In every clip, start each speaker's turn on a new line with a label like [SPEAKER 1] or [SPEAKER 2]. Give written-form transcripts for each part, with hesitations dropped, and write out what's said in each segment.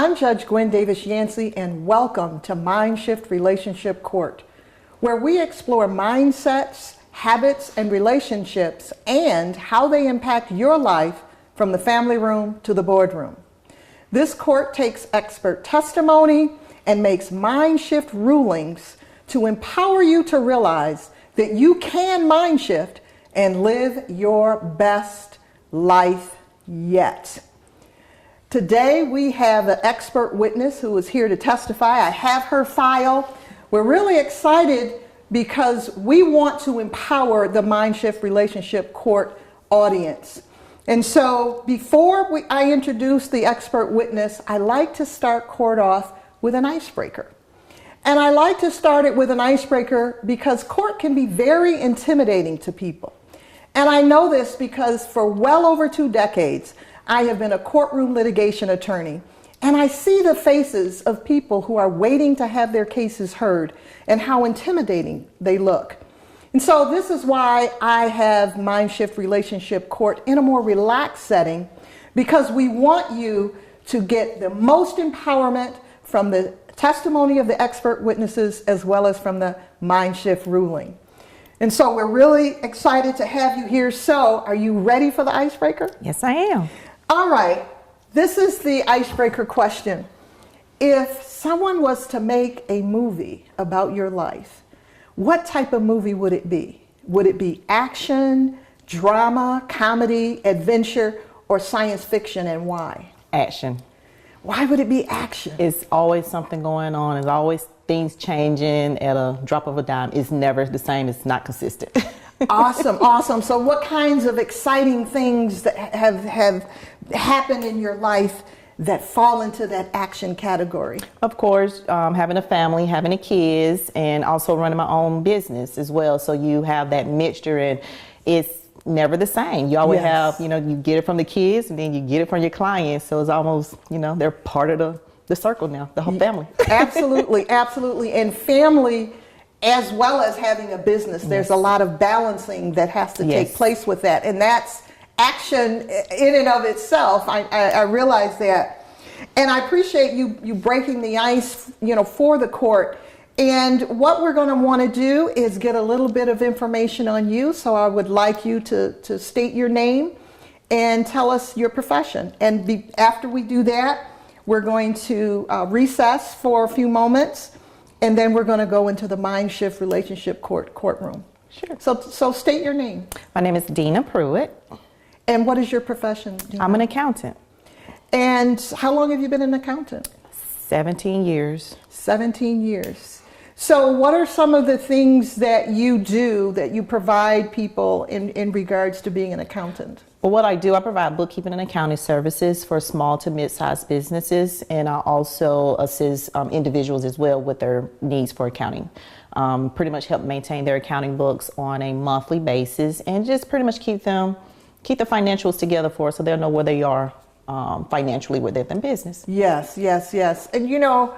[SPEAKER 1] I'm Judge Gwen Davis-Yancey, and welcome to Mindshift Relationship Court, where we explore mindsets, habits, and relationships and how they impact your life from the family room to the boardroom. This court takes expert testimony and makes mindshift rulings to empower you to realize that you can mindshift and live your best life yet. Today we have an expert witness who is here to testify. I have her file. We're really excited because we want to empower the Mindshift Relationship Court audience. And so before I introduce the expert witness, I like to start court off with an icebreaker. And I like to start it with an icebreaker because court can be very intimidating to people. And I know this because for well over 2 decades, I have been a courtroom litigation attorney, and I see the faces of people who are waiting to have their cases heard and how intimidating they look. And so this is why I have Mindshift Relationship Court in a more relaxed setting, because we want you to get the most empowerment from the testimony of the expert witnesses as well as from the Mindshift ruling. And so we're really excited to have you here. So are you ready for the icebreaker?
[SPEAKER 2] Yes, I am.
[SPEAKER 1] All right. This is the icebreaker question. If someone was to make a movie about your life, what type of movie would it be? Would it be action, drama, comedy, adventure, or science fiction, and why?
[SPEAKER 2] Action.
[SPEAKER 1] Why would it be action?
[SPEAKER 2] It's always something going on. There's always things changing at a drop of a dime. It's never the same. It's not consistent.
[SPEAKER 1] Awesome, awesome. So what kinds of exciting things that have happened in your life that fall into that action category?
[SPEAKER 2] Of course, having a family, having a kids, and also running my own business as well. So you have that mixture, and it's never the same. You always have, you get it from the kids, and then you get it from your clients. So it's almost, they're part of the circle now, the whole family.
[SPEAKER 1] Absolutely, absolutely. And family, as well as having a business, there's a lot of balancing that has to take place with that. And that's action in and of itself. I realize that. And I appreciate you breaking the ice, for the court. And what we're going to want to do is get a little bit of information on you. So I would like you to state your name and tell us your profession. And after we do that, we're going to recess for a few moments, and then we're going to go into the Mindshift Relationship courtroom.
[SPEAKER 2] Sure.
[SPEAKER 1] So state your name.
[SPEAKER 2] My name is Deena Pruitt.
[SPEAKER 1] And what is your profession, Deena?
[SPEAKER 2] I'm an accountant.
[SPEAKER 1] And how long have you been an accountant?
[SPEAKER 2] 17 years.
[SPEAKER 1] 17 years. So what are some of the things that you do, that you provide people in regards to being an accountant?
[SPEAKER 2] Well, what I do, I provide bookkeeping and accounting services for small to mid-sized businesses, and I also assist individuals as well with their needs for accounting. Pretty much help maintain their accounting books on a monthly basis, and just pretty much keep the financials together for us so they'll know where they are financially within their business.
[SPEAKER 1] Yes. And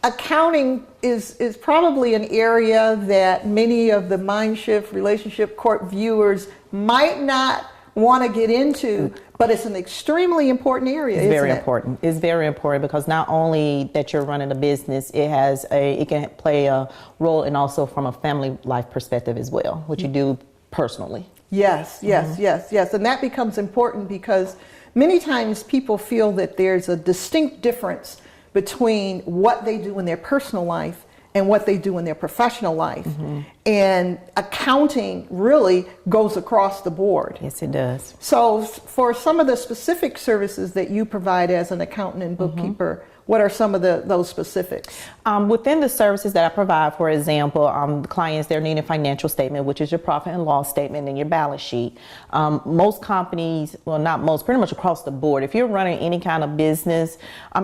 [SPEAKER 1] accounting is probably an area that many of the Mindshift Relationship Court viewers might not want to get into, but it's an extremely important area.
[SPEAKER 2] It's very important. It's very important because not only that you're running a business, it can play a role, and also from a family life perspective as well, what you do personally. Yes.
[SPEAKER 1] And that becomes important because many times people feel that there's a distinct difference between what they do in their personal life and what they do in their professional life. And accounting really goes across the board.
[SPEAKER 2] Yes, it does.
[SPEAKER 1] So for some of the specific services that you provide as an accountant and bookkeeper, what are some of those specifics?
[SPEAKER 2] Within the services that I provide, for example, the clients, they're needing a financial statement, which is your profit and loss statement and your balance sheet. Most companies, well, not most, pretty much across the board, if you're running any kind of business,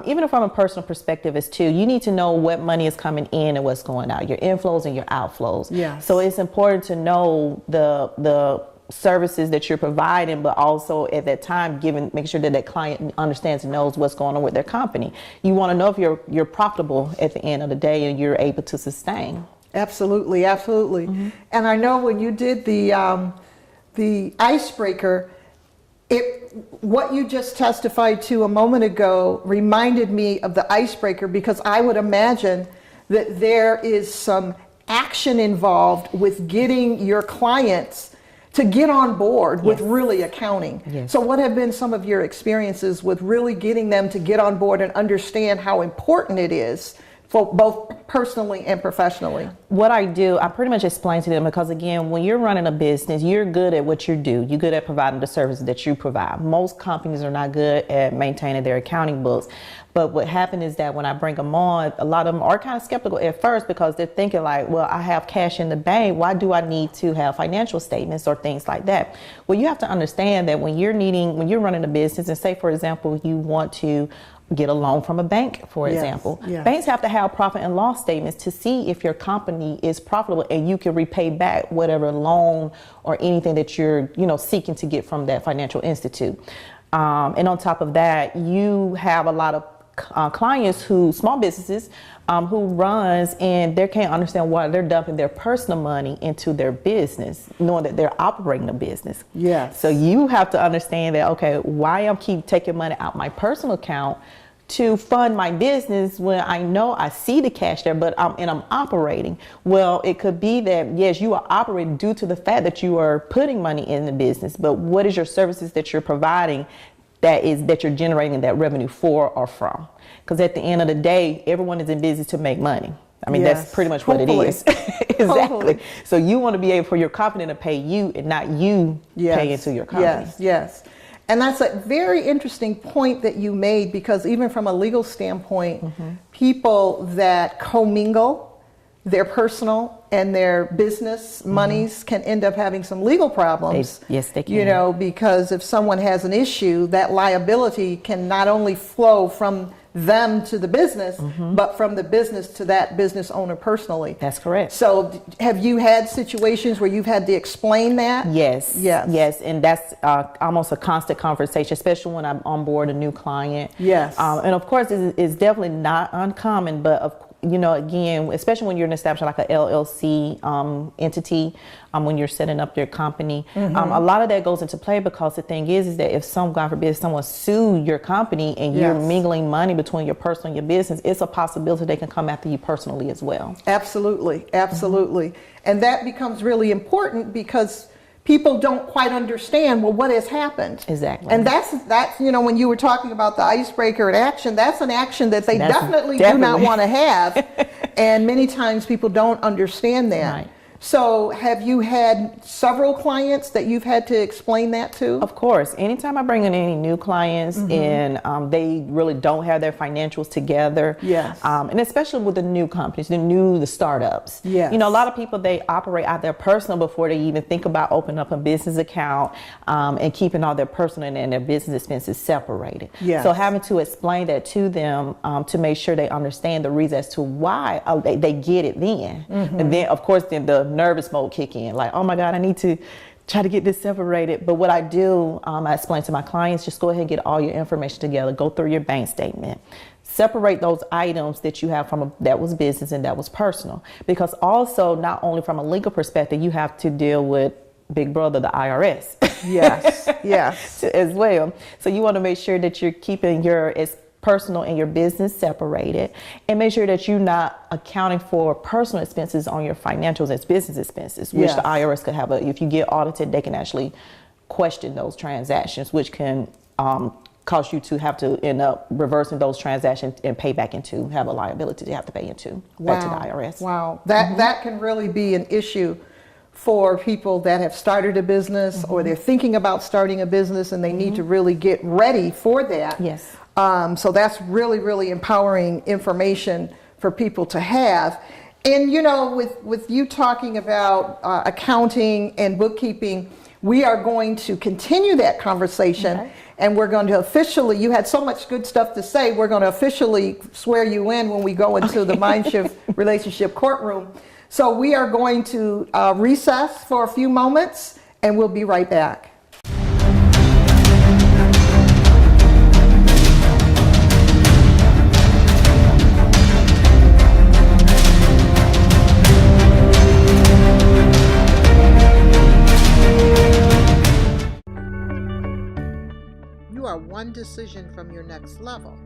[SPEAKER 2] even from a personal perspective as too, you need to know what money is coming in and what's going out, your inflows and your outflows.
[SPEAKER 1] Yes.
[SPEAKER 2] So it's important to know the services that you're providing, but also at that time make sure that client understands and knows what's going on with their company. You want to know if you're profitable at the end of the day and you're able to sustain.
[SPEAKER 1] Absolutely. And I know when you did the icebreaker, What you just testified to a moment ago reminded me of the icebreaker, because I would imagine that there is some action involved with getting your clients to get on board with really accounting.
[SPEAKER 2] Yes.
[SPEAKER 1] So what have been some of your experiences with really getting them to get on board and understand how important it is for both personally and professionally?
[SPEAKER 2] What I do, I pretty much explain to them, because again, when you're running a business, you're good at what you do. You're good at providing the services that you provide. Most companies are not good at maintaining their accounting books. But what happened is that when I bring them on, a lot of them are kind of skeptical at first, because they're thinking like, well, I have cash in the bank. Why do I need to have financial statements or things like that? Well, you have to understand that when you're running a business, and say, for example, you want to get a loan from a bank, for example.
[SPEAKER 1] Yes.
[SPEAKER 2] Banks have to have profit and loss statements to see if your company is profitable and you can repay back whatever loan or anything that you're, seeking to get from that financial institute. And on top of that, you have a lot of clients small businesses, who runs and they can't understand why they're dumping their personal money into their business, knowing that they're operating a business.
[SPEAKER 1] Yes.
[SPEAKER 2] So you have to understand that, okay, why I'm keep taking money out my personal account to fund my business when I know I see the cash there, but I'm operating. Well, it could be that, yes, you are operating due to the fact that you are putting money in the business, but what is your services that you're providing that you're generating that revenue for or from? Because at the end of the day, everyone is in business to make money. I mean, that's pretty much what it is. Exactly.
[SPEAKER 1] Hopefully.
[SPEAKER 2] So you want to be able for your company to pay you and not you pay into your company.
[SPEAKER 1] Yes. And that's a very interesting point that you made, because even from a legal standpoint, people that commingle their personal and their business monies can end up having some legal problems.
[SPEAKER 2] Yes, they can.
[SPEAKER 1] Because if someone has an issue, that liability can not only flow from them to the business, but from the business to that business owner personally.
[SPEAKER 2] That's correct.
[SPEAKER 1] So have you had situations where you've had to explain that?
[SPEAKER 2] Yes. And that's almost a constant conversation, especially when I'm on board a new client.
[SPEAKER 1] Yes.
[SPEAKER 2] And of course, it's definitely not uncommon, but again, especially when you're an establishment like a LLC entity, when you're setting up your company, a lot of that goes into play, because the thing is that if God forbid, someone sue your company and you're mingling money between your personal and your business, it's a possibility they can come after you personally as well. Absolutely.
[SPEAKER 1] And that becomes really important, because people don't quite understand, well, what has happened.
[SPEAKER 2] Exactly.
[SPEAKER 1] And that's when you were talking about the icebreaker and action, that's an action that they definitely do not want to have. And many times people don't understand that.
[SPEAKER 2] Right.
[SPEAKER 1] So have you had several clients that you've had to explain that to?
[SPEAKER 2] Of course. Anytime I bring in any new clients and they really don't have their financials together.
[SPEAKER 1] Yes.
[SPEAKER 2] And especially with the new companies, the startups.
[SPEAKER 1] Yes.
[SPEAKER 2] A lot of people, they operate out their personal before they even think about opening up a business account and keeping all their personal and their business expenses separated.
[SPEAKER 1] Yes.
[SPEAKER 2] So having to explain that to them to make sure they understand the reason as to why they get it then. And then, of course, then the nervous mode kick in, like, oh my God, I need to try to get this separated. But what I do, I explain to my clients, just go ahead and get all your information together, go through your bank statement, separate those items that you have from that was business and that was personal. Because also, not only from a legal perspective, you have to deal with Big Brother, the IRS.
[SPEAKER 1] Yes.
[SPEAKER 2] As well. So you want to make sure that you're keeping your personal and your business separated, and make sure that you're not accounting for personal expenses on your financials as business expenses, which the IRS could have if you get audited, they can actually question those transactions, which can cause you to have to end up reversing those transactions and have a liability to have to pay into back to the IRS.
[SPEAKER 1] Wow. That can really be an issue for people that have started a business or they're thinking about starting a business, and they need to really get ready for that.
[SPEAKER 2] Yes.
[SPEAKER 1] So that's really, really empowering information for people to have. And, with you talking about accounting and bookkeeping, we are going to continue that conversation.
[SPEAKER 2] Okay.
[SPEAKER 1] And we're going to officially, you had so much good stuff to say, we're going to officially swear you in when we go into the Mindshift Relationship Courtroom. So we are going to recess for a few moments, and we'll be right back. decision from your next level.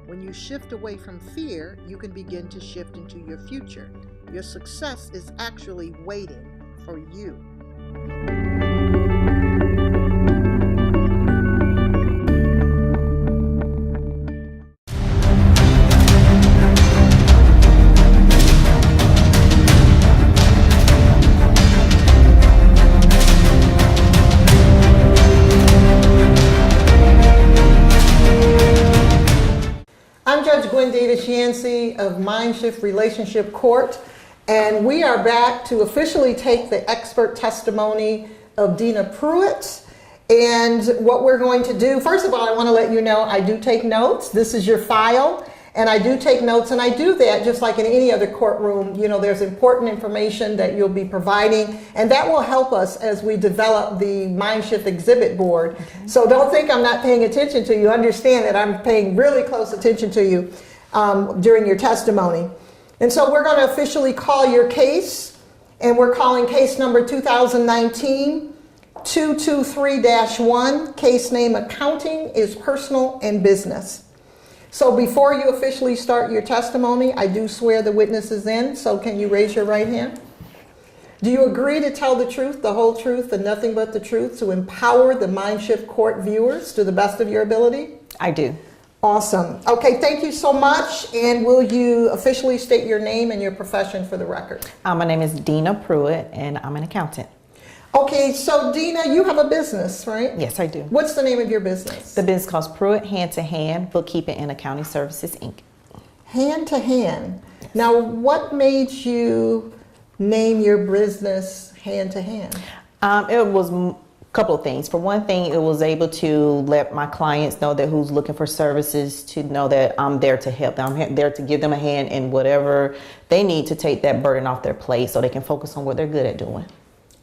[SPEAKER 1] When you shift away from fear, you can begin to shift into your future. Your success is actually waiting for you. I'm Judge Gwen Davis-Yancey of Mindshift Relationship Court, and we are back to officially take the expert testimony of Deena Pruitt. And what we're going to do, first of all, I want to let you know I do take notes. This is your file, and I do take notes, and I do that just like in any other courtroom. You know, there's important information that you'll be providing, and that will help us as we develop the Mindshift exhibit board. Okay. So don't think I'm not paying attention to you. Understand that I'm paying really close attention to you during your testimony. And so we're going to officially call your case, and we're calling case number 2019-223-1. Case name Accounting is Personal and Business. So before you officially start your testimony, I do swear the witnesses in, so can you raise your right hand? Do you agree to tell the truth, the whole truth, and nothing but the truth to empower the Mindshift Court viewers to the best of your ability?
[SPEAKER 2] I do.
[SPEAKER 1] Awesome. Okay, thank you so much. And will you officially state your name and your profession for the record?
[SPEAKER 2] My name is Deena Pruitt, and I'm an accountant.
[SPEAKER 1] Okay, so Deena, you have a business, right?
[SPEAKER 2] Yes, I do.
[SPEAKER 1] What's the name of your business?
[SPEAKER 2] The business calls Pruitt Hand to Hand Bookkeeping and Accounting Services, Inc.
[SPEAKER 1] Hand to Hand. Yes. Now, what made you name your business Hand to Hand?
[SPEAKER 2] It was a couple of things. For one thing, it was able to let my clients know that who's looking for services to know that I'm there to help them. I'm there to give them a hand in whatever they need to take that burden off their plate so they can focus on what they're good at doing.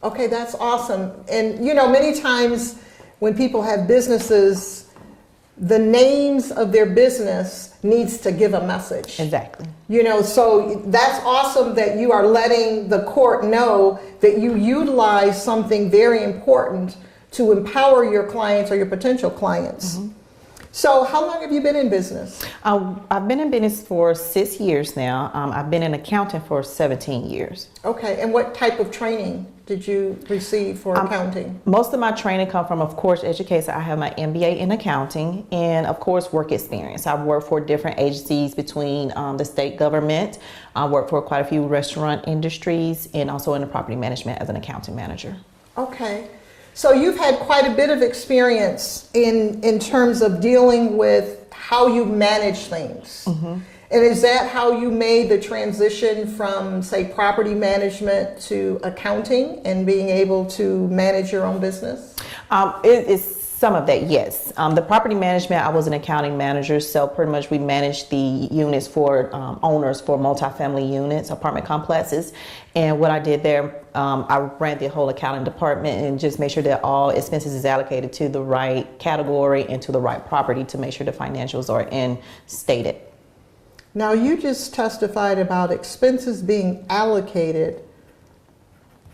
[SPEAKER 1] Okay, that's awesome. And you know, many times when people have businesses, the names of their business needs to give a message.
[SPEAKER 2] Exactly.
[SPEAKER 1] You know, so that's awesome that you are letting the court know that you utilize something very important to empower your clients or your potential clients. Mm-hmm. So how long have you been in business?
[SPEAKER 2] I've been in business for 6 years now. I've been an accountant for 17 years.
[SPEAKER 1] Okay, and what type of training did you receive for accounting?
[SPEAKER 2] Most of my training come from, of course, education. I have my MBA in accounting and, of course, work experience. I've worked for different agencies between the state government. I worked for quite a few restaurant industries and also in the property management as an accounting manager.
[SPEAKER 1] Okay. So you've had quite a bit of experience in terms of dealing with how you manage things. Mm-hmm. And is that how you made the transition from, say, property management to accounting and being able to manage your own business?
[SPEAKER 2] It is some of that, yes. The property management, I was an accounting manager, so pretty much we managed the units for owners for multifamily units, apartment complexes. And what I did there, I ran the whole accounting department and just made sure that all expenses is allocated to the right category and to the right property to make sure the financials are stated.
[SPEAKER 1] Now, you just testified about expenses being allocated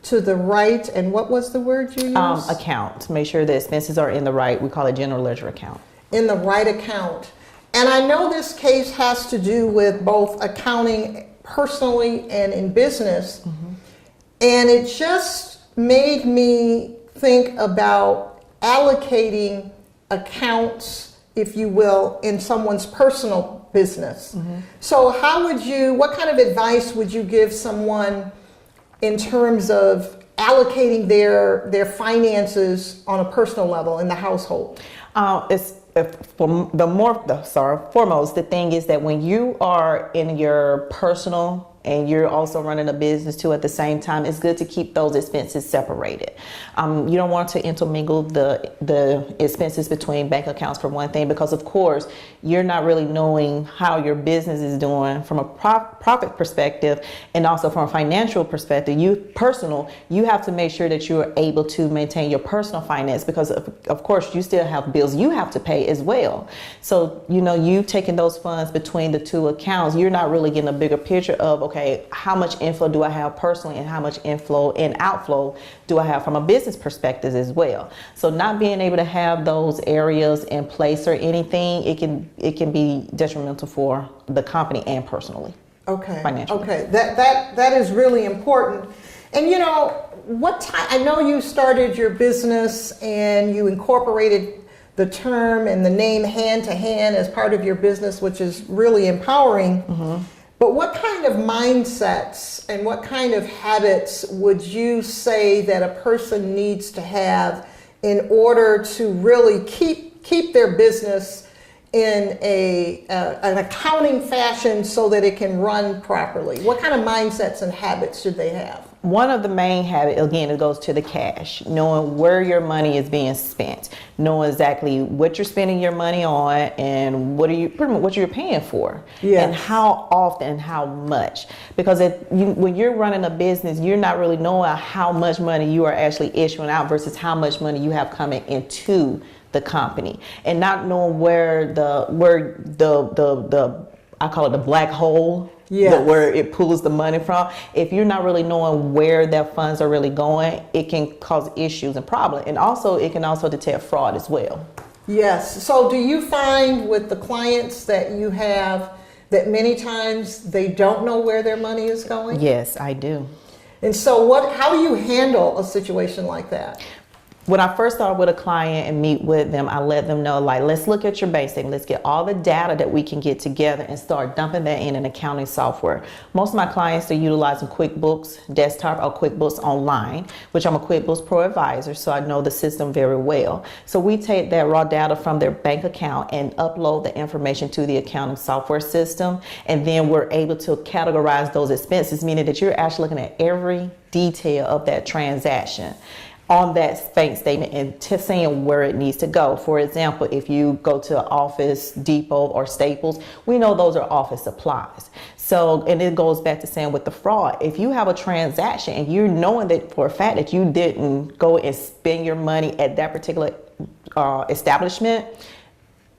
[SPEAKER 1] to the right, and what was the word you used?
[SPEAKER 2] Account. Make sure the expenses are in the right, we call it general ledger account.
[SPEAKER 1] In the right account. And I know this case has to do with both accounting personally and in business. Mm-hmm. And it just made me think about allocating accounts, if you will, in someone's personal business. Mm-hmm. So what kind of advice would you give someone in terms of allocating their finances on a personal level in the household? Foremost, the thing is that when you are in your personal and you're also running a business too at the same time, it's good to keep those expenses separated. You don't want to intermingle the expenses between bank accounts for one thing, because of course you're not really knowing how your business is doing from a profit perspective, and also from a financial perspective. You have to make sure that you're able to maintain your personal finance, because of course you still have bills you have to pay as well. So you taking those funds between the two accounts, you're not really getting a bigger picture of,
[SPEAKER 2] okay, how much inflow do I have personally and how much inflow and outflow do I have from a business perspective as well. So not being able to have those areas in place or anything, it can be detrimental for the company and personally.
[SPEAKER 1] Okay.
[SPEAKER 2] Financially.
[SPEAKER 1] Okay. That is really important. And you know, what time? I know you started your business and you incorporated the term and the name hand to hand as part of your business, which is really empowering. Mm-hmm. But what kind of mindsets and what kind of habits would you say that a person needs to have in order to really keep their business in an accounting fashion so that it can run properly? What kind of mindsets and habits should they have?
[SPEAKER 2] One of the main habits, again, it goes to the cash, knowing where your money is being spent, knowing exactly what you're spending your money on and what you're paying for, yes. And how often and how much. Because when you're running a business, you're not really knowing how much money you are actually issuing out versus how much money you have coming into the company, and not knowing where the I call it the black hole, yes. Where it pulls the money from. If you're not really knowing where their funds are really going, it can cause issues and problems. And also, it can also detect fraud as well.
[SPEAKER 1] Yes. So do you find with the clients that you have that many times they don't know where their money is going?
[SPEAKER 2] Yes, I do.
[SPEAKER 1] And so how do you handle a situation like that?
[SPEAKER 2] When I first start with a client and meet with them, I let them know, like, let's look at your bank statement. Let's get all the data that we can get together and start dumping that in an accounting software. Most of my clients are utilizing QuickBooks Desktop or QuickBooks Online, which I'm a QuickBooks Pro advisor, so I know the system very well. So we take that raw data from their bank account and upload the information to the accounting software system, and then we're able to categorize those expenses, meaning that you're actually looking at every detail of that transaction on that bank statement and seeing where it needs to go. For example, if you go to Office Depot or Staples, we know those are office supplies. So, and it goes back to saying with the fraud, if you have a transaction and you're knowing that for a fact that you didn't go and spend your money at that particular establishment,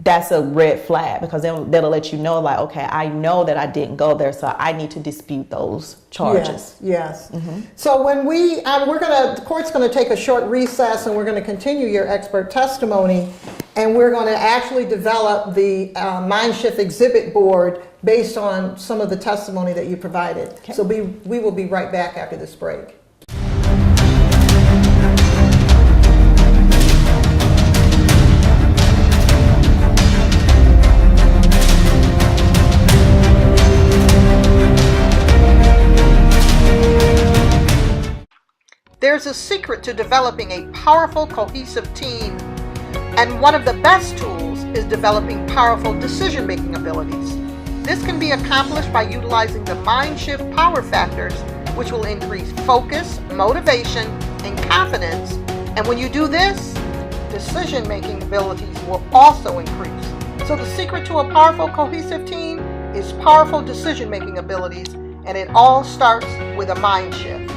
[SPEAKER 2] that's a red flag, because that'll let you know, like, okay, I know that I didn't go there, so I need to dispute those charges.
[SPEAKER 1] Yes. Mm-hmm. So when the court's going to take a short recess, and we're going to continue your expert testimony, and we're going to actually develop the Mindshift exhibit board based on some of the testimony that you provided. Okay. So we will be right back after this break. There's a secret to developing a powerful, cohesive team, and one of the best tools is developing powerful decision-making abilities. This can be accomplished by utilizing the Mindshift power factors, which will increase focus, motivation, and confidence. And when you do this, decision-making abilities will also increase. So the secret to a powerful, cohesive team is powerful decision-making abilities, and it all starts with a mind shift.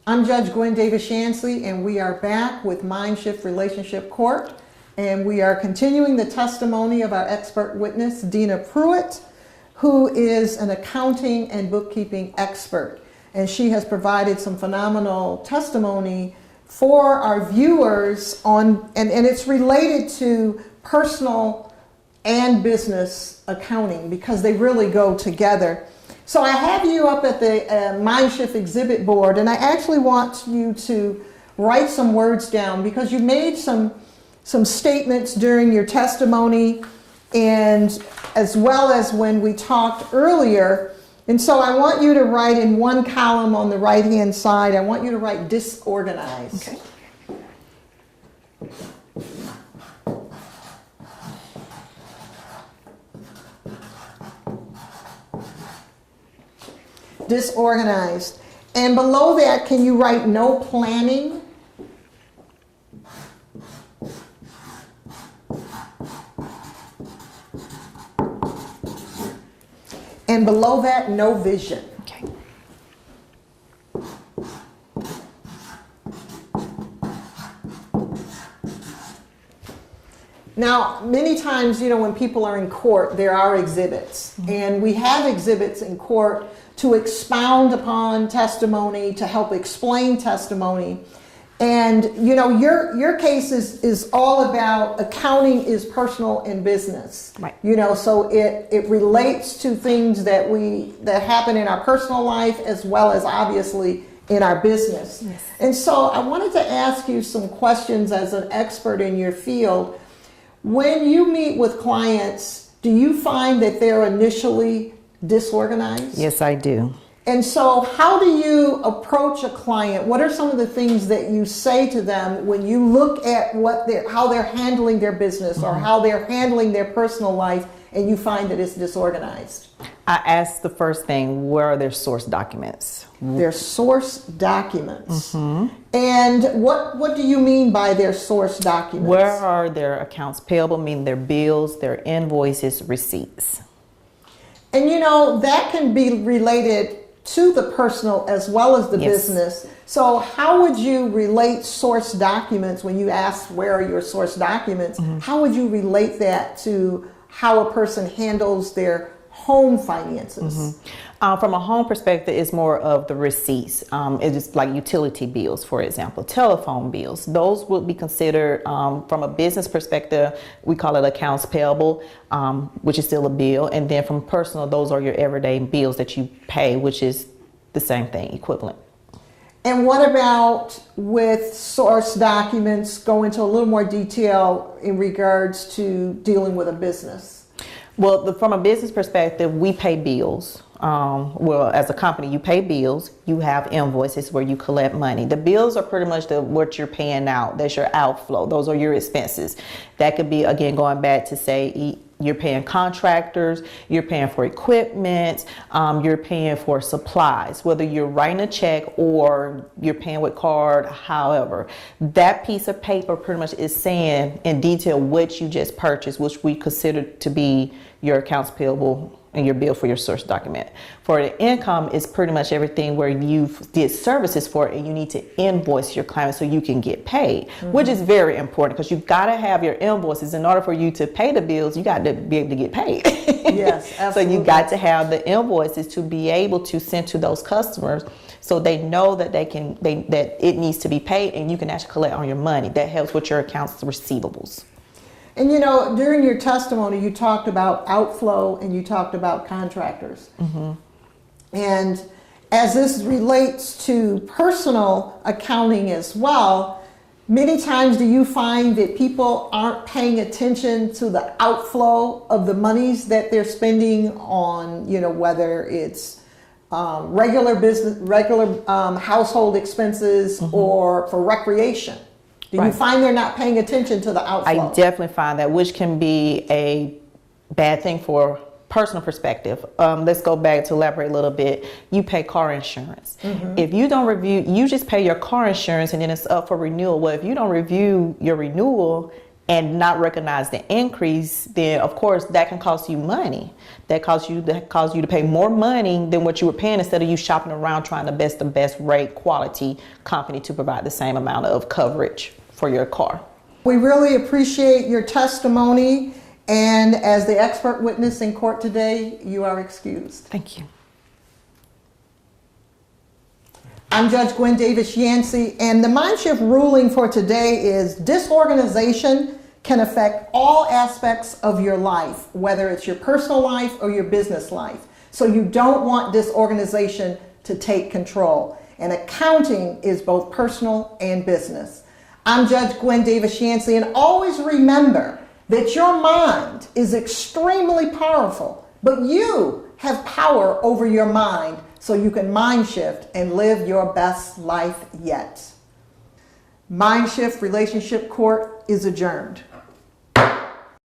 [SPEAKER 1] I'm Judge Gwen Davis-Yancey, and we are back with Mindshift Relationship Court, and we are continuing the testimony of our expert witness, Deena Pruitt, who is an accounting and bookkeeping expert, and she has provided some phenomenal testimony for our viewers on, and it's related to personal and business accounting because they really go together. So I have you up at the Mindshift exhibit board, and I actually want you to write some words down because you made some statements during your testimony and as well as when we talked earlier. And so I want you to write in one column on the right-hand side, I want you to write disorganized. Okay. Disorganized. And below that, can you write no planning? And below that, no vision.
[SPEAKER 2] Okay.
[SPEAKER 1] Now, many times, when people are in court, there are exhibits. And we have exhibits in court to expound upon testimony, to help explain testimony. And, your case is all about accounting is personal and business.
[SPEAKER 2] Right.
[SPEAKER 1] So it relates to things that happen in our personal life as well as obviously in our business.
[SPEAKER 2] Yes.
[SPEAKER 1] And so I wanted to ask you some questions as an expert in your field. When you meet with clients, do you find that they're initially disorganized?
[SPEAKER 2] Yes, I do.
[SPEAKER 1] And so how do you approach a client? What are some of the things that you say to them when you look at how they're handling their business or how they're handling their personal life and you find that it's disorganized?
[SPEAKER 2] I ask the first thing, where are their source documents?
[SPEAKER 1] Their source documents. And what do you mean by their source documents?
[SPEAKER 2] Where are their accounts payable, meaning their bills, their invoices, receipts?
[SPEAKER 1] And that can be related to the personal as well as the business. So how would you relate source documents when you ask where are your source documents? How would you relate that to how a person handles their home finances?
[SPEAKER 2] From a home perspective, it's more of the receipts. It is like utility bills, for example, telephone bills. Those would be considered, from a business perspective, we call it accounts payable, which is still a bill. And then from personal, those are your everyday bills that you pay, which is the same thing, equivalent.
[SPEAKER 1] And what about with source documents? Go into a little more detail in regards to dealing with a business.
[SPEAKER 2] Well, from a business perspective, we pay bills. As a company, you pay bills, you have invoices where you collect money. The bills are pretty much what you're paying out. That's your outflow. Those are your expenses. That could be, again, going back to say you're paying contractors, you're paying for equipment, you're paying for supplies, whether you're writing a check or you're paying with card, however. That piece of paper pretty much is saying in detail what you just purchased, which we consider to be your accounts payable and your bill for your source document. For the income, is pretty much everything where you did services for it and you need to invoice your client so you can get paid, which is very important because you've got to have your invoices in order for you to pay the bills. You got to be able to get paid.
[SPEAKER 1] Yes, absolutely.
[SPEAKER 2] So you got to have the invoices to be able to send to those customers so they know that that it needs to be paid and you can actually collect on your money. That helps with your accounts receivables.
[SPEAKER 1] And during your testimony, you talked about outflow and you talked about contractors. And as this relates to personal accounting as well, many times do you find that people aren't paying attention to the outflow of the monies that they're spending on, whether it's regular household expenses or for recreation? Do you find they're not paying attention to the outflow?
[SPEAKER 2] I definitely find that, which can be a bad thing for personal perspective. Let's go back to elaborate a little bit. You pay car insurance. If you don't review, you just pay your car insurance and then it's up for renewal. Well, if you don't review your renewal and not recognize the increase, then of course that can cost you money. That cause you to pay more money than what you were paying instead of you shopping around trying the best rate quality company to provide the same amount of coverage for your car.
[SPEAKER 1] We really appreciate your testimony, and as the expert witness in court today, you are excused.
[SPEAKER 2] Thank you.
[SPEAKER 1] I'm Judge Gwen Davis-Yancey, and the Mindshift ruling for today is disorganization can affect all aspects of your life, whether it's your personal life or your business life. So you don't want disorganization to take control. And accounting is both personal and business. I'm Judge Gwen Davis-Yancey, and always remember that your mind is extremely powerful, but you have power over your mind so you can mind shift and live your best life yet. Mindshift Relationship Court is adjourned.